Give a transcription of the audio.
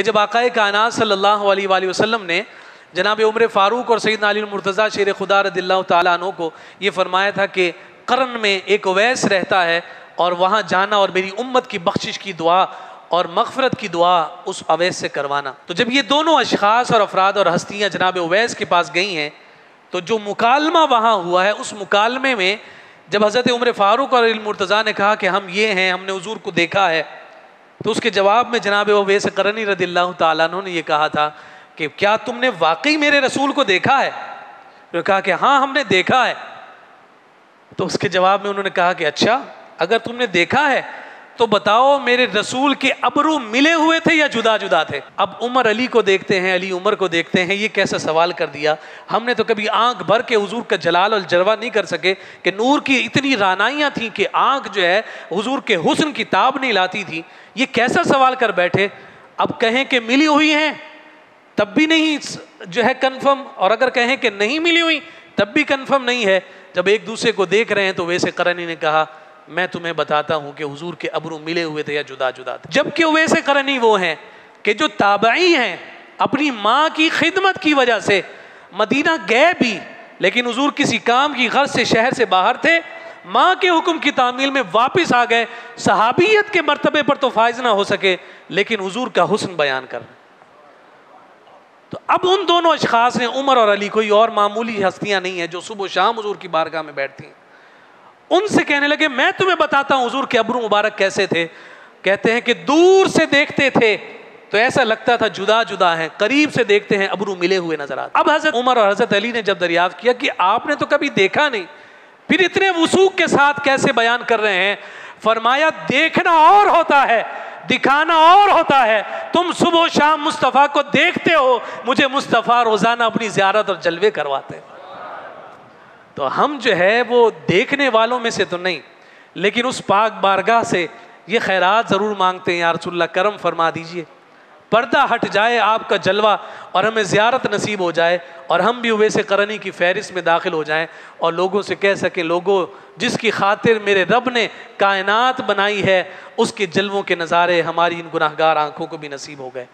कि जब आक़ाए कायनात सल्लल्लाहु अलैहि वसल्लम ने जनाब उमर फ़ारूक और सैयदना अली मुर्तज़ा शेर खुदा रज़ियल्लाहु ताला अन्हु को ये फरमाया था कि करन में एक उवैस रहता है और वहाँ जाना और मेरी उम्मत की बख्शिश की दुआ और मग़फ़िरत की दुआ उस अवैस से करवाना। तो जब ये दोनों अशख़ास और अफराद और हस्तियाँ जनाब उवैस के पास गई हैं तो जो मुकालमा वहाँ हुआ है, उस मुकालमे में जब हज़रत उमर फ़ारूक और अली मुर्तज़ा ने कहा कि हम ये हैं, हमने हुज़ूर को देखा है, तो उसके जवाब में जनाब उवैस क़रनी रज़ियल्लाहु ताला अन्हु ने ये कहा था कि क्या तुमने वाकई मेरे रसूल को देखा है? उन्होंने कहा कि हाँ हमने देखा है। तो उसके जवाब में उन्होंने कहा कि अच्छा, अगर तुमने देखा है तो बताओ मेरे रसूल के अबरू मिले हुए थे या जुदा जुदा थे? अब उमर अली को देखते हैं, अली उमर को देखते हैं, ये कैसा सवाल कर दिया। हमने तो कभी आंख भर के हुजूर का जलाल और जलवा नहीं कर सके कि नूर की इतनी रानाइयाँ थी कि आंख जो है हुजूर के हुस्न की ताब नहीं लाती थी। ये कैसा सवाल कर बैठे। अब कहें कि मिली हुई हैं तब भी नहीं जो है कन्फर्म, और अगर कहें कि नहीं मिली हुई तब भी कन्फर्म नहीं है। जब एक दूसरे को देख रहे हैं तो वैसे क़रनी ने कहा मैं तुम्हें बताता हूँ कि हुजूर के अबरू मिले हुए थे या जुदा जुदा थे। जबकि वैसे क़रनी वो हैं कि जो ताबई हैं, अपनी माँ की खिदमत की वजह से मदीना गए भी, लेकिन हुजूर किसी काम की गर्ज से शहर से बाहर थे, माँ के हुक्म की तामील में वापस आ गए। सहाबियत के मर्तबे पर तो फायज ना हो सके, लेकिन हुजूर का हुस्न बयान कर। तो अब उन दोनों अशख़ास ने, उमर और अली, कोई और मामूली हस्तियाँ नहीं हैं जो सुबह शाम हुजूर की बारगाह में बैठती हैं, उनसे कहने लगे मैं तुम्हें बताता हूँ हुजूर के अबरू मुबारक कैसे थे। कहते हैं कि दूर से देखते थे तो ऐसा लगता था जुदा जुदा हैं, करीब से देखते हैं अबरू मिले हुए नजर आते। अब हज़रत उमर और हज़रत अली ने जब दरियाफ्त किया कि आपने तो कभी देखा नहीं, फिर इतने वसूक के साथ कैसे बयान कर रहे हैं? फरमाया देखना और होता है, दिखाना और होता है। तुम सुबह शाम मुस्तफ़ा को देखते हो, मुझे मुस्तफ़ा रोज़ाना अपनी ज़ियारत और जलवे करवाते हैं। तो हम जो है वो देखने वालों में से तो नहीं, लेकिन उस पाक बारगाह से ये खैरात ज़रूर मांगते हैं, या रसूलल्लाह करम फरमा दीजिए, पर्दा हट जाए आपका जलवा और हमें ज़ियारत नसीब हो जाए, और हम भी वैसे क़रनी की फ़हरिस्त में दाखिल हो जाएं और लोगों से कह सकें लोगों जिसकी खातिर मेरे रब ने कायनात बनाई है उसके जलवों के नज़ारे हमारी इन गुनाहगार आँखों को भी नसीब हो गए।